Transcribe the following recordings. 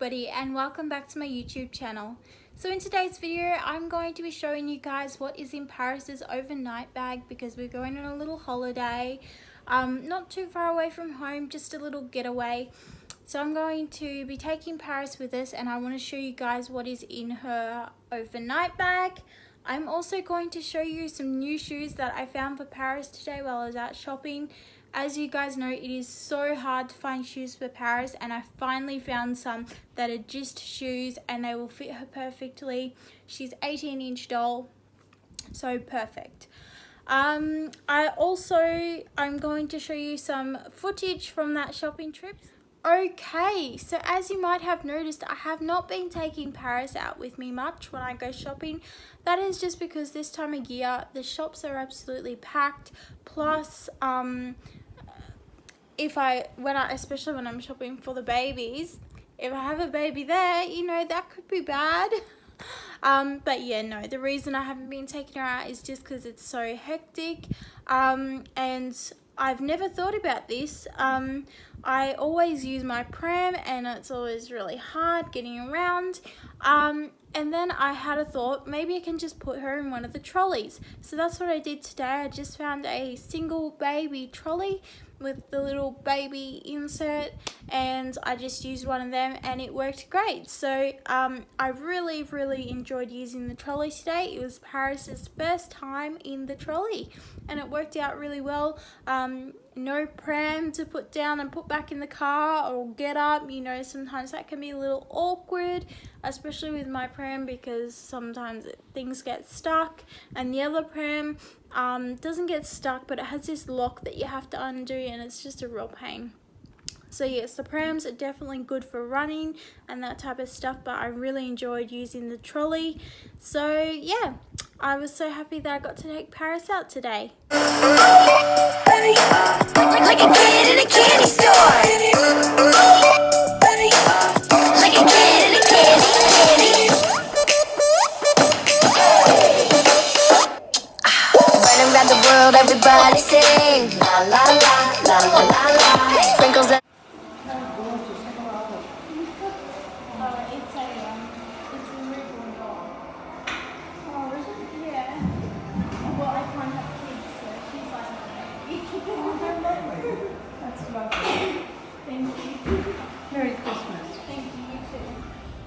everybody, and welcome back to my YouTube channel. So in today's video I'm going to be showing you guys what is in Paris's overnight bag, because we're going on a little holiday, not too far away from home, just a little getaway. So I'm going to be taking Paris with us, and I want to show you guys what is in her overnight bag. I'm also going to show you some new shoes that I found for Paris today while I was out shopping. As you guys know, it is so hard to find shoes for Paris, and I finally found some that are just shoes and they will fit her perfectly. She's 18-inch doll, so perfect. I'm going to show you some footage from that shopping trip. Okay, so as you might have noticed, I have not been taking Paris out with me much when I go shopping. That is just because this time of year the shops are absolutely packed. Plus, especially when I'm shopping for the babies, if I have a baby there, you know, that could be bad. But yeah, no, the reason I haven't been taking her out is just because it's so hectic. And I've never thought about this. I always use my pram and it's always really hard getting around. And then I had a thought, maybe I can just put her in one of the trolleys. So that's what I did today. I just found a single baby trolley with the little baby insert, and I just used one of them and it worked great. So I really enjoyed using the trolley today. It was Paris's first time in the trolley and it worked out really well. No pram to put down and put back in the car or get up. You know, sometimes that can be a little awkward, especially with my pram, because sometimes things get stuck, and the other pram doesn't get stuck, but it has this lock that you have to undo, and it's just a real pain. So yes, the prams are definitely good for running and that type of stuff, but I really enjoyed using the trolley. So yeah, I was so happy that I got to take Paris out today. Like a kid in a candy store. Like a kid in a candy. Running around the world, everybody sing. La la la, la la la la. Sprinkles and It's a REBORN doll. Oh, is it? Yeah. Well, I can't have kids, so she's like my baby. That's lovely. Thank you. Merry Christmas. Thank you, you too.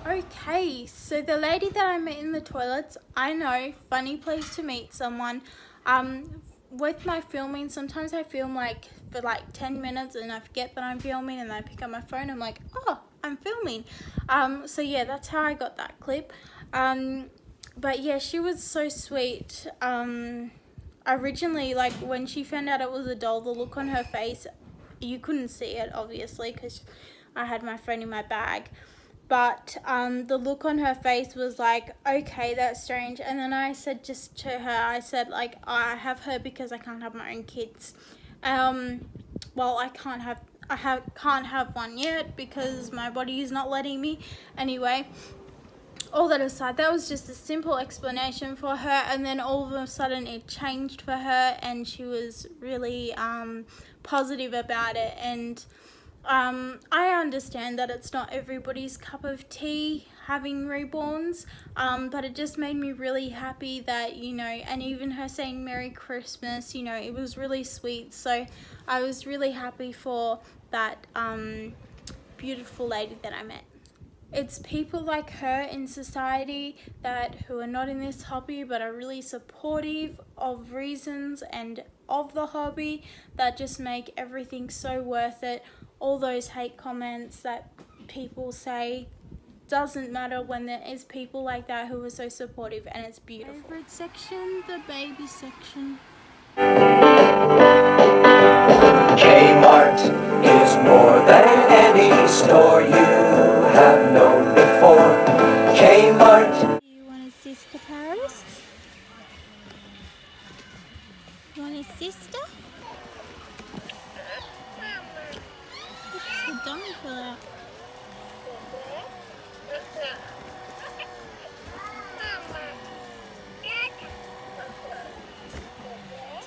Okay, so the lady that I met in the toilets, I know, funny place to meet someone. With my filming, sometimes I film for 10 minutes and I forget that I'm filming, and I pick up my phone, I'm like, oh, I'm filming. So yeah, that's how I got that clip. But yeah, she was so sweet. Originally, when she found out it was a doll, the look on her face, you couldn't see it obviously because I had my phone in my bag. But the look on her face was like, okay, that's strange. And then I said just to her, I said, I have her because I can't have my own kids. Well, I can't have one yet because my body is not letting me. Anyway, all that aside, that was just a simple explanation for her. And then all of a sudden it changed for her, and she was really positive about it. And I understand that it's not everybody's cup of tea having reborns, but it just made me really happy that, you know, and even her saying Merry Christmas, you know, it was really sweet. So I was really happy for that beautiful lady that I met. It's people like her in society who are not in this hobby but are really supportive of reasons and of the hobby that just make everything so worth it. All those hate comments that people say doesn't matter when there is people like that who are so supportive, and it's beautiful. Favorite section, the baby section. K-mart is more than any store you have known before. K-mart. You want a sister, Paris? You want a sister? What's the dummy for that?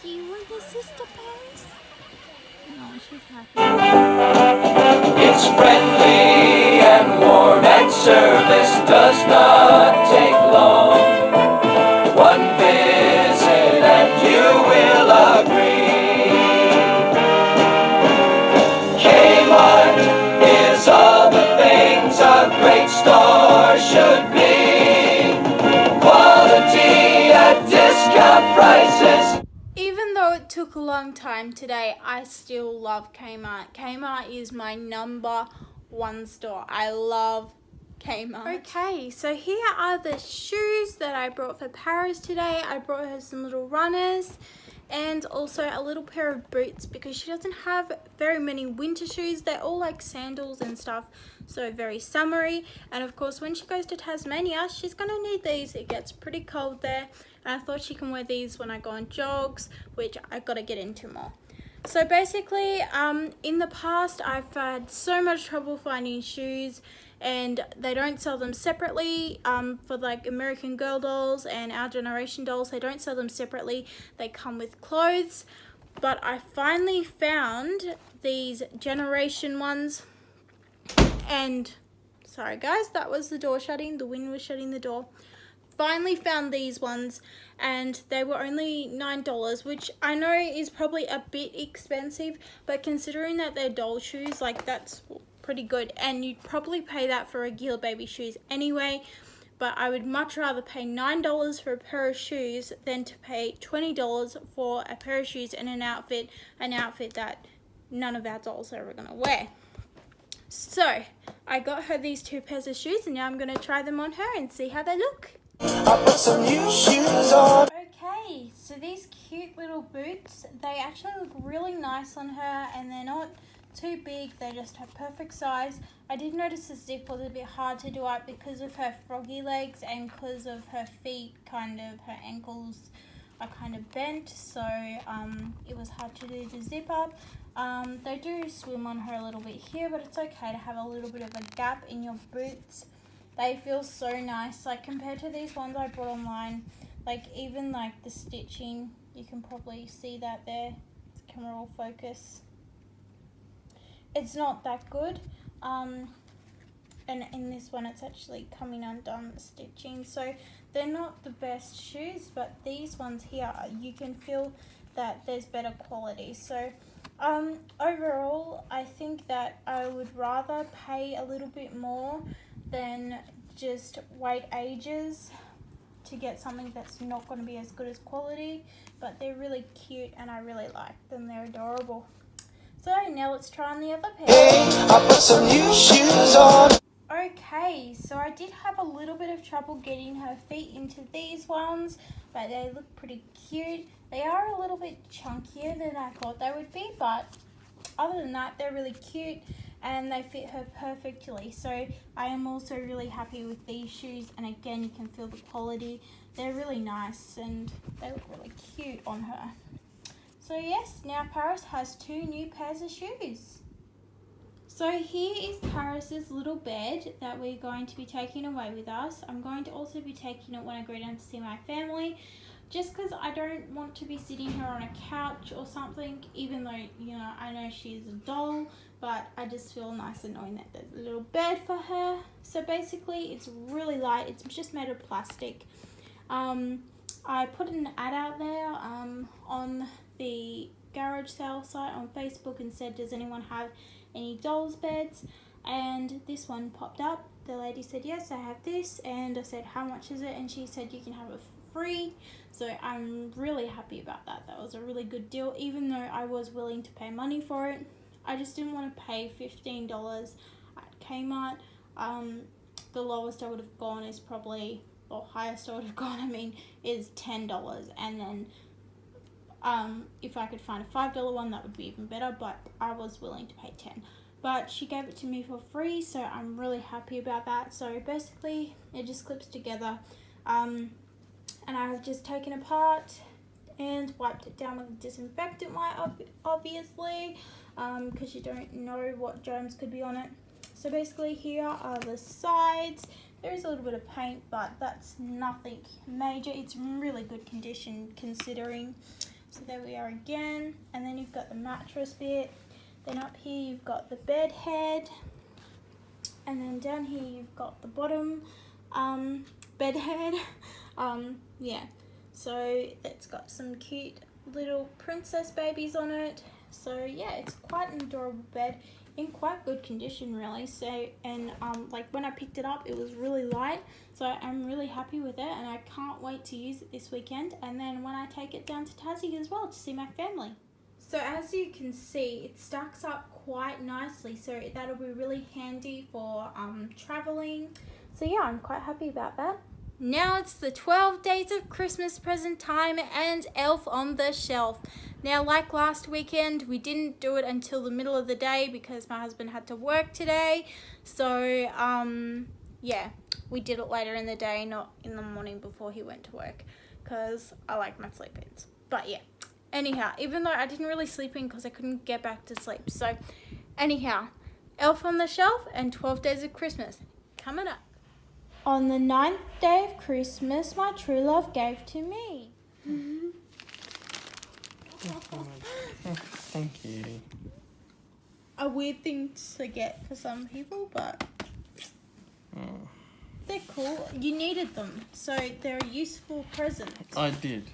Do you want a sister, Paris? No, she's happy. It's friendly and warm and does not take long. One visit and you will agree. K-mart is all the things a great store should be. Quality at discount prices. Even though it took a long time today, I still love K-mart. K-mart is my number one store. I love K-mart. Okay, so here are the shoes that I brought for Paris today. I brought her some little runners and also a little pair of boots because she doesn't have very many winter shoes. They're all like sandals and stuff, so very summery. And of course, when she goes to Tasmania, she's gonna need these. It gets pretty cold there. And I thought she can wear these when I go on jogs, which I gotta get into more. So basically, in the past, I've had so much trouble finding shoes, and they don't sell them separately. For like American Girl dolls and Our Generation dolls, they don't sell them separately. They come with clothes. But I finally found these Generation ones, and sorry guys, that was the door shutting. The wind was shutting the door. Finally found these ones, and they were only $9, which I know is probably a bit expensive, but considering that they're doll shoes, like that's pretty good. And you'd probably pay that for regular baby shoes anyway, but I would much rather pay $9 for a pair of shoes than to pay $20 for a pair of shoes and an outfit that none of our dolls are ever gonna wear. So I got her these two pairs of shoes, and now I'm gonna try them on her and see how they look. I put some new shoes on. Okay, so these cute little boots, they actually look really nice on her, and they're not too big. They just have perfect size. I did notice the zip was a bit hard to do up because of her froggy legs and because of her feet, her ankles are kind of bent, so it was hard to do the zip up. They do swim on her a little bit here, but it's okay to have a little bit of a gap in your boots. They feel so nice, like compared to these ones I bought online. Like even like the stitching, you can probably see that there. Camera will focus. It's not that good. And in this one, it's actually coming undone, the stitching. So they're not the best shoes, but these ones here, you can feel that there's better quality. So overall, I think that I would rather pay a little bit more than just wait ages to get something that's not going to be as good as quality, but they're really cute and I really like them. They're adorable. So now let's try on the other pair. I put some new shoes on. Okay, so I did have a little bit of trouble getting her feet into these ones, but they look pretty cute. They are a little bit chunkier than I thought they would be, but other than that, they're really cute and they fit her perfectly. So I am also really happy with these shoes, and again, you can feel the quality. They're really nice and they look really cute on her. So yes, now Paris has two new pairs of shoes. So here is Paris's little bed that we're going to be taking away with us. I'm going to also be taking it when I go down to see my family, just because I don't want to be sitting her on a couch or something, even though, you know, I know she's a doll, but I just feel nicer knowing that there's a little bed for her. So basically, it's really light. It's just made of plastic. I put an ad out there on the garage sale site on Facebook and said, does anyone have any dolls beds? And this one popped up. The lady said, yes, I have this. And I said, how much is it? And she said, you can have it free. So I'm really happy about that. That was a really good deal, even though I was willing to pay money for it. I just didn't want to pay $15 at K-mart. The lowest I would have gone is probably, or highest I would have gone, is $10. And then if I could find a $5 one, that would be even better, but I was willing to pay $10. But she gave it to me for free, so I'm really happy about that. So basically, it just clips together. And I've just taken apart and wiped it down with a disinfectant wipe, obviously, because you don't know what germs could be on it. So basically, here are the sides. There is a little bit of paint, but that's nothing major. It's in really good condition considering. So there we are again. And then you've got the mattress bit. Then up here you've got the bed head. And then down here you've got the bottom bedhead. Yeah, so it's got some cute little princess babies on it. So yeah, it's quite an adorable bed in quite good condition really. So, and like when I picked it up, it was really light, so I'm really happy with it, and I can't wait to use it this weekend, and then when I take it down to Tassie as well to see my family. So as you can see, it stacks up quite nicely, so that'll be really handy for traveling. So yeah, I'm quite happy about that. Now it's the 12 days of Christmas present time and Elf on the Shelf. Now, like last weekend, we didn't do it until the middle of the day because my husband had to work today. So, yeah, we did it later in the day, not in the morning before he went to work, because I like my sleep-ins. But yeah, anyhow, even though I didn't really sleep in because I couldn't get back to sleep. So, anyhow, Elf on the Shelf and 12 Days of Christmas coming up. On the 9th day of Christmas, my true love gave to me. Thank you. A weird thing to get for some people, but they're cool. You needed them, so they're a useful present. I did.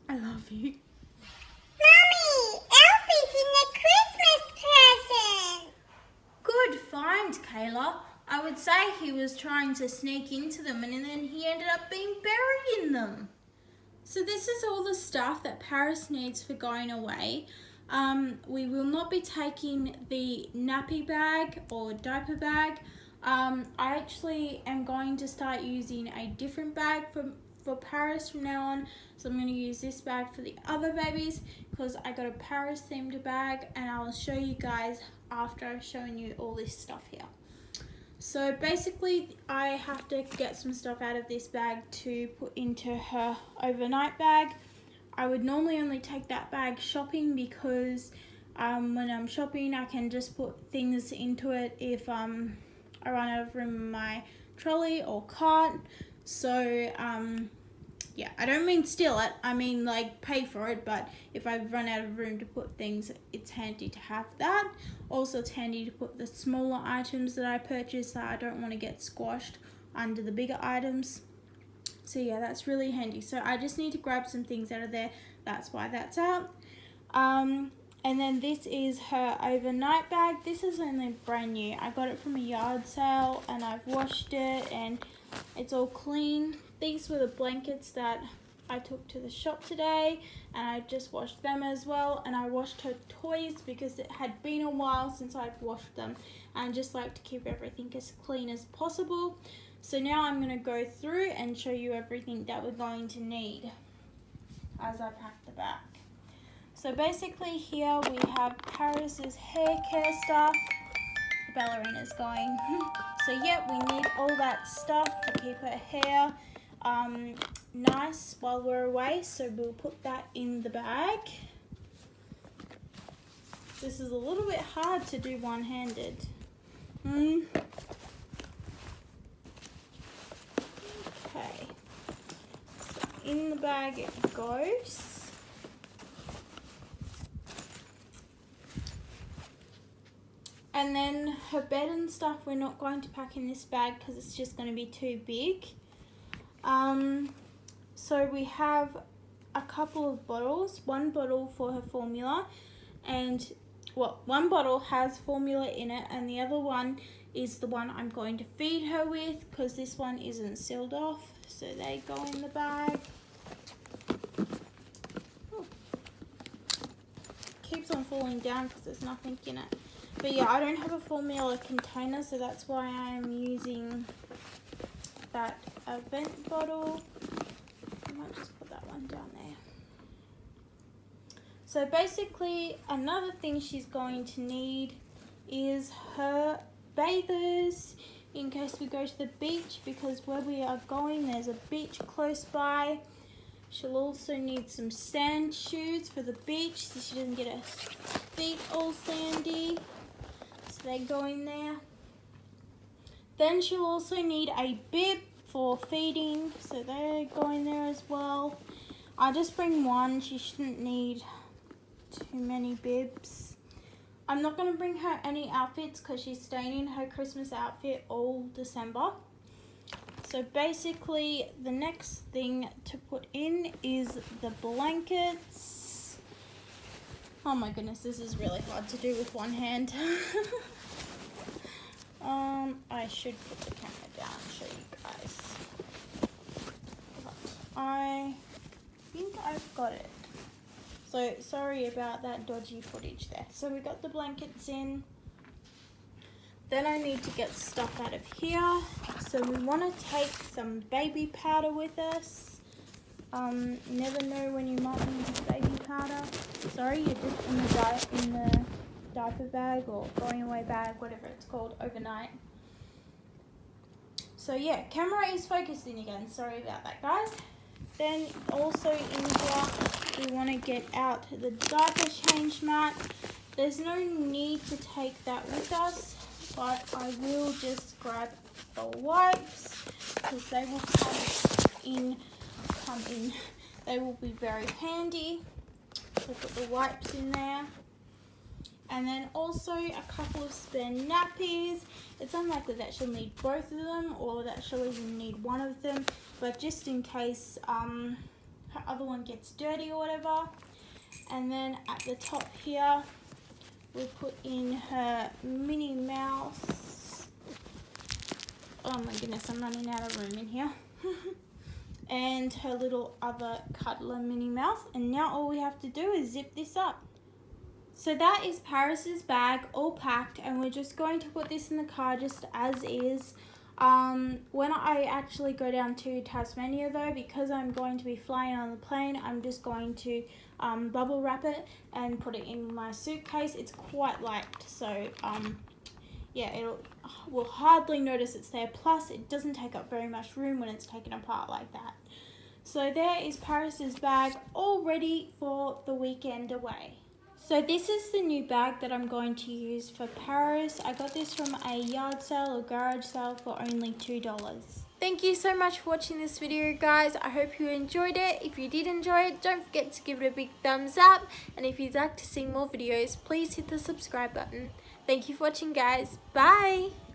I love you. Mummy, Elfie's in the Christmas present. Good find, Kayla. I would say he was trying to sneak into them and then he ended up being buried in them. So this is all the stuff that Paris needs for going away. We will not be taking the nappy bag or diaper bag. I actually am going to start using a different bag for Paris from now on. So I'm going to use this bag for the other babies because I got a Paris themed bag, and I'll show you guys after I've shown you all this stuff here. So basically I have to get some stuff out of this bag to put into her overnight bag. I would normally only take that bag shopping because when I'm shopping I can just put things into it if I run out of room in my trolley or cart. So yeah, I don't mean steal it, I mean like pay for it, but if I run out of room to put things, it's handy to have that. Also, it's handy to put the smaller items that I purchased that I don't want to get squashed under the bigger items. So yeah, that's really handy. So I just need to grab some things out of there, that's why that's out. And then this is her overnight bag. This is only brand new. I got it from a yard sale and I've washed it and it's all clean. These were the blankets that I took to the shop today, and I just washed them as well, and I washed her toys because it had been a while since I'd washed them, and I just like to keep everything as clean as possible. So now I'm going to go through and show you everything that we're going to need as I pack the bag. So basically here we have Paris's hair care stuff. The ballerina's going. So yeah, we need all that stuff to keep her hair nice while we're away, so we'll put that in the bag. This is a little bit hard to do one-handed. Okay, so in the bag it goes. And then her bed and stuff we're not going to pack in this bag because it's just going to be too big. So we have a couple of bottles, one bottle for her formula, and well, one bottle has formula in it and the other one is the one I'm going to feed her with because this one isn't sealed off, so they go in the bag. Ooh. Keeps on falling down because there's nothing in it. But yeah, I don't have a formula container, so that's why I'm using that event bottle. I might just put that one down there. So basically another thing she's going to need is her bathers in case we go to the beach, because where we are going there's a beach close by. She'll also need some sand shoes for the beach so she doesn't get her feet all sandy. So they go in there. Then she'll also need a bib for feeding, so they go in there as well. I just bring one, she shouldn't need too many bibs. I'm not going to bring her any outfits because she's staying in her Christmas outfit all December. So basically the next thing to put in is the blankets. Oh my goodness, this is really hard to do with one hand. I should put the camera down and show you guys. But I think I've got it. So sorry about that dodgy footage there. So we got the blankets in. Then I need to get stuff out of here. So we want to take some baby powder with us. Never know when you might need baby powder. Sorry, you're just in the diaper bag or going away bag, whatever it's called, overnight. So yeah, camera is focusing again. Sorry about that, guys. Then also in here, we want to get out the diaper change mat. There's no need to take that with us, but I will just grab the wipes because they will come in. They will be very handy. So put the wipes in there. And then also a couple of spare nappies. It's unlikely that she'll need both of them or that she'll even need one of them, but just in case her other one gets dirty or whatever. And then at the top here, we put in her Minnie Mouse. Oh my goodness, I'm running out of room in here. And her little other cuddler Minnie Mouse. And now all we have to do is zip this up. So that is Paris's bag all packed, and we're just going to put this in the car just as is. When I actually go down to Tasmania though, because I'm going to be flying on the plane, I'm just going to bubble wrap it and put it in my suitcase. It's quite light, so yeah, we'll hardly notice it's there. Plus, it doesn't take up very much room when it's taken apart like that. So there is Paris's bag all ready for the weekend away. So this is the new bag that I'm going to use for Paris. I got this from a yard sale or garage sale for only $2. Thank you so much for watching this video, guys. I hope you enjoyed it. If you did enjoy it, don't forget to give it a big thumbs up. And if you'd like to see more videos, please hit the subscribe button. Thank you for watching, guys. Bye!